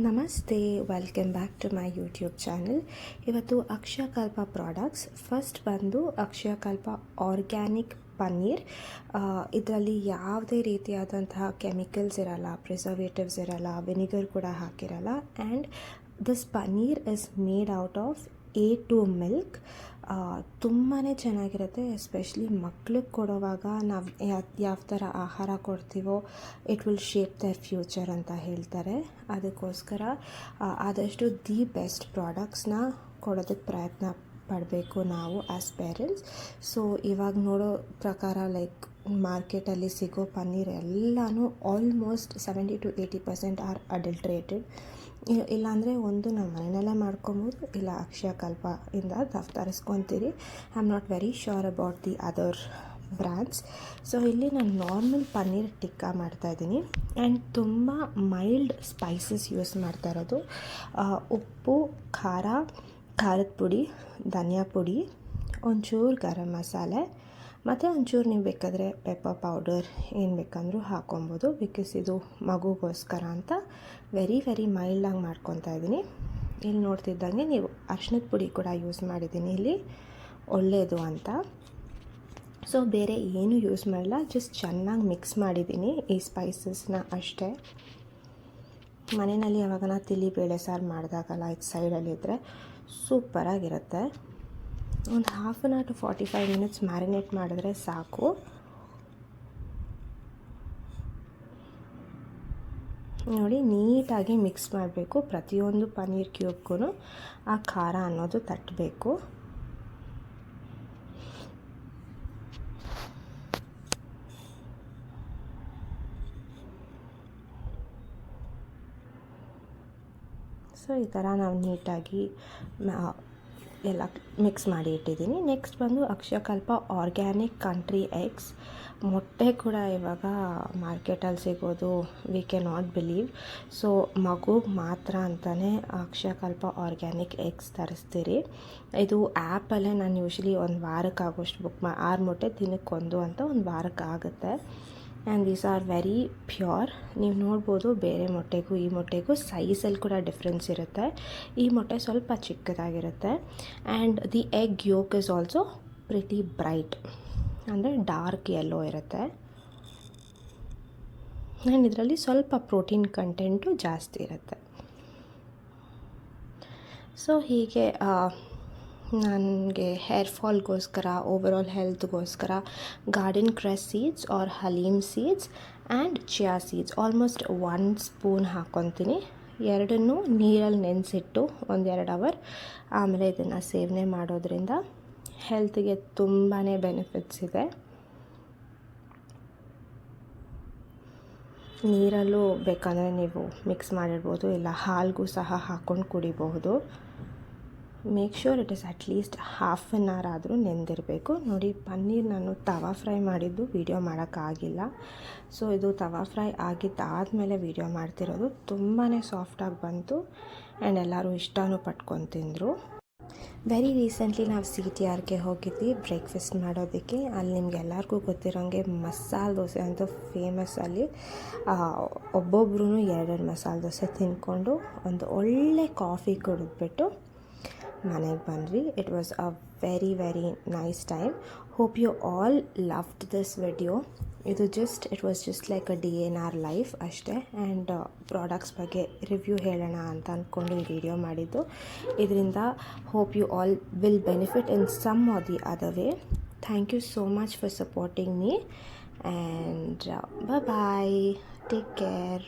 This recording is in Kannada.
ನಮಸ್ತೆ, welcome back to my YouTube channel. ಇವತ್ತು ಅಕ್ಷಯಕಲ್ಪ ಪ್ರಾಡಕ್ಟ್ಸ್. ಫಸ್ಟ್ ಬಂದು ಅಕ್ಷಯಕಲ್ಪ ಆರ್ಗ್ಯಾನಿಕ್ ಪನ್ನೀರ್. ಇದರಲ್ಲಿ ಯಾವುದೇ ರೀತಿಯಾದಂತಹ ಕೆಮಿಕಲ್ಸ್ ಇರಲ್ಲ, ಪ್ರಿಸರ್ವೇಟಿವ್ಸ್ ಇರಲ್ಲ, ವಿನಿಗರ್ ಕೂಡ ಹಾಕಿರಲ್ಲ. And this paneer is made out of A2 milk. ತುಂಬಾ ಚೆನ್ನಾಗಿರುತ್ತೆ. ಎಸ್ಪೆಷಲಿ ಮಕ್ಳಿಗೆ ಕೊಡುವಾಗ ನಾವು ಯಾವ ಥರ ಆಹಾರ ಕೊಡ್ತೀವೋ it will shape the future ಅಂತ ಹೇಳ್ತಾರೆ. ಅದಕ್ಕೋಸ್ಕರ ಆದಷ್ಟು ದಿ ಬೆಸ್ಟ್ ಪ್ರಾಡಕ್ಟ್ಸ್ನ ಕೊಡೋದಕ್ಕೆ ಪ್ರಯತ್ನ ಪಡಬೇಕು ನಾವು ಆ್ಯಸ್ ಪೇರೆಂಟ್ಸ್. ಸೊ ಇವಾಗ ನೋಡೋ ಪ್ರಕಾರ ಮಾರ್ಕೆಟಲ್ಲಿ ಸಿಗೋ ಪನ್ನೀರ್ ಎಲ್ಲನೂ ಆಲ್ಮೋಸ್ಟ್ 70-80% ಆರ್ ಅಡಲ್ಟ್ರೇಟೆಡ್. ಇಲ್ಲಾಂದರೆ ಒಂದು ನಮ್ಮ ಮನೆಯಲ್ಲೇ ಮಾಡ್ಕೊಬೋದು, ಇಲ್ಲ ಅಕ್ಷಯಕಲ್ಪ ಇಂದ ತರಿಸ್ಕೊತೀರಿ. I am not very sure about the other brands. So ಇಲ್ಲಿ ನಾನು ನಾರ್ಮಲ್ ಪನ್ನೀರ್ ಟಿಕ್ಕಾ ಮಾಡ್ತಾಯಿದ್ದೀನಿ. ಆ್ಯಂಡ್ ತುಂಬ ಮೈಲ್ಡ್ ಸ್ಪೈಸಸ್ ಯೂಸ್ ಮಾಡ್ತಾ ಇರೋದು. ಉಪ್ಪು, ಖಾರದ ಪುಡಿ, ಧನಿಯಾ ಪುಡಿ, ಒಂಚೂರು ಗರಂ ಮಸಾಲೆ ಮತ್ತು ಒಂಚೂರು ನೀವು ಬೇಕಾದರೆ ಪೆಪ್ಪರ್ ಪೌಡರ್ ಏನು ಬೇಕಂದ್ರೂ ಹಾಕೊಬೋದು. ಬಿಕಾಸ್ ಇದು ಮಗುಗೋಸ್ಕರ ಅಂತ ವೆರಿ ಮೈಲ್ಡಾಗಿ ಮಾಡ್ಕೊತಾ ಇದ್ದೀನಿ. ಇಲ್ಲಿ ನೋಡ್ತಿದ್ದಂಗೆ ನೀವು ಅರಿಶಿಣದ ಪುಡಿ ಕೂಡ ಯೂಸ್ ಮಾಡಿದ್ದೀನಿ ಇಲ್ಲಿ, ಒಳ್ಳೆಯದು ಅಂತ. ಸೊ ಬೇರೆ ಏನೂ ಯೂಸ್ ಮಾಡಲ್ಲ, ಜಸ್ಟ್ ಚೆನ್ನಾಗಿ ಮಿಕ್ಸ್ ಮಾಡಿದ್ದೀನಿ ಈ ಸ್ಪೈಸಸ್ನ ಅಷ್ಟೇ. ಮನೆಯಲ್ಲಿ ಯಾವಾಗ ತಿಳಿಬೇಳೆ ಸಾರು ಮಾಡಿದಾಗಲ್ಲ ಇದು ಸೈಡಲ್ಲಿದ್ದರೆ ಸೂಪರಾಗಿರುತ್ತೆ. ಒಂದು 1/2 hour to 45 minutes ಮ್ಯಾರಿನೇಟ್ ಮಾಡಿದ್ರೆ ಸಾಕು. ನೋಡಿ, ನೀಟಾಗಿ ಮಿಕ್ಸ್ ಮಾಡಬೇಕು. ಪ್ರತಿಯೊಂದು ಪನ್ನೀರ್ ಕ್ಯೂಬ್ಗೂ ಆ ಖಾರ ಅನ್ನೋದು ತಟ್ಟಬೇಕು. ಸೊ ಈ ಥರ ನಾವು ನೀಟಾಗಿ ಎಲ್ಲ ಮಿಕ್ಸ್ ಮಾಡಿ ಇಟ್ಟಿದ್ದೀನಿ. ನೆಕ್ಸ್ಟ್ ಬಂದು ಅಕ್ಷಯಕಲ್ಪ ಆರ್ಗ್ಯಾನಿಕ್ ಕಂಟ್ರಿ ಎಗ್ಸ್. ಮೊಟ್ಟೆ ಕೂಡ ಇವಾಗ ಮಾರ್ಕೆಟಲ್ಲಿ ಸಿಗೋದು we can not believe. So ಮಗುಗೆ ಮಾತ್ರ ಅಂತಲೇ ಅಕ್ಷಯಕಲ್ಪ ಆರ್ಗ್ಯಾನಿಕ್ ಎಗ್ಸ್ ತರಿಸ್ತೀರಿ. ಇದು ಆ್ಯಪಲ್ಲೇ ನಾನು ಯೂಶ್ವಲಿ ಒಂದು ವಾರಕ್ಕಾಗೋಷ್ಟು ಬುಕ್ 6 ಮೊಟ್ಟೆ ದಿನಕ್ಕೊಂದು ಅಂತ ಒಂದು ವಾರಕ್ಕಾಗುತ್ತೆ. And these are very pure. ನೀವು ನೋಡ್ಬೋದು ಬೇರೆ ಮೊಟ್ಟೆಗೂ ಈ ಮೊಟ್ಟೆಗೂ ಸೈಜಲ್ಲಿ ಕೂಡ ಡಿಫ್ರೆನ್ಸ್ ಇರುತ್ತೆ. ಈ ಮೊಟ್ಟೆ ಸ್ವಲ್ಪ ಚಿಕ್ಕದಾಗಿರುತ್ತೆ. And the egg yolk is also pretty bright, ಅಂದರೆ ಡಾರ್ಕ್ ಯೆಲ್ಲೋ ಇರುತ್ತೆ. ಆ್ಯಂಡ್ ಇದರಲ್ಲಿ ಸ್ವಲ್ಪ ಪ್ರೋಟೀನ್ ಕಂಟೆಂಟು ಜಾಸ್ತಿ ಇರುತ್ತೆ. ಸೊ ಹೀಗೆ ನನಗೆ ಹೇರ್ ಫಾಲ್ಗೋಸ್ಕರ, ಓವರಾಲ್ ಹೆಲ್ತ್ಗೋಸ್ಕರ garden cress seeds or halim seeds and chia seeds almost 1 spoon ಹಾಕ್ಕೊತೀನಿ. ಎರಡನ್ನೂ ನೀರಲ್ಲಿ ನೆನೆಸಿಟ್ಟು 1-2 ಅವರ್ ಆಮೇಲೆ ಇದನ್ನು ಸೇವನೆ ಮಾಡೋದ್ರಿಂದ ಹೆಲ್ತ್ಗೆ ತುಂಬಾ ಬೆನಿಫಿಟ್ಸ್ ಇದೆ. ನೀರಲ್ಲೂ ಬೇಕಂದರೆ ನೀವು ಮಿಕ್ಸ್ ಮಾಡಿರ್ಬೋದು, ಇಲ್ಲ ಹಾಲಿಗೂ ಸಹ ಹಾಕ್ಕೊಂಡು ಕುಡಿಬಹುದು. Make sure it is at least 1/2 hour ಆದರೂ ನೆಂದಿರಬೇಕು. ನೋಡಿ, ಪನ್ನೀರ್ ನಾನು ತವಾ ಫ್ರೈ ಮಾಡಿದ್ದು ವೀಡಿಯೋ ಮಾಡೋಕ್ಕಾಗಿಲ್ಲ. ಸೊ ಇದು ತವಾ ಫ್ರೈ ಆಗಿದ್ದಾದಮೇಲೆ ವೀಡಿಯೋ ಮಾಡ್ತಿರೋದು. ತುಂಬಾ ಸಾಫ್ಟಾಗಿ ಬಂತು ಆ್ಯಂಡ್ ಎಲ್ಲರೂ ಇಷ್ಟನೂ ಪಟ್ಕೊಂಡು ತಿಂದರು. ವೆರಿ ರೀಸೆಂಟ್ಲಿ ನಾವು CTRಗೆ ಹೋಗಿದ್ವಿ ಬ್ರೇಕ್ಫಾಸ್ಟ್ ಮಾಡೋದಕ್ಕೆ. ಅಲ್ಲಿ ನಿಮ್ಗೆ ಎಲ್ಲರಿಗೂ ಗೊತ್ತಿರೋಂಗೆ ಮಸಾಲೆ ದೋಸೆ ಅಂತೂ ಫೇಮಸ್. ಅಲ್ಲಿ ಒಬ್ಬೊಬ್ರು 2 ಮಸಾಲೆ ದೋಸೆ ತಿಂದ್ಕೊಂಡು ಒಂದು ಒಳ್ಳೆ ಕಾಫಿ ಕುಡಿದ್ಬಿಟ್ಟು ಮನೆಗೆ ಬಂದ್ವಿ. It was a very nice time. Hope you all loved this video. It was just like a DNR life ಅಷ್ಟೇ. ಆ್ಯಂಡ್ ಪ್ರಾಡಕ್ಟ್ಸ್ ಬಗ್ಗೆ ರಿವ್ಯೂ ಹೇಳೋಣ ಅಂತ ಅಂದ್ಕೊಂಡು ಈ ವಿಡಿಯೋ ಮಾಡಿದ್ದು. ಇದರಿಂದ hope you all will benefit in some or the other way. Thank you so much for supporting me and bye, take care.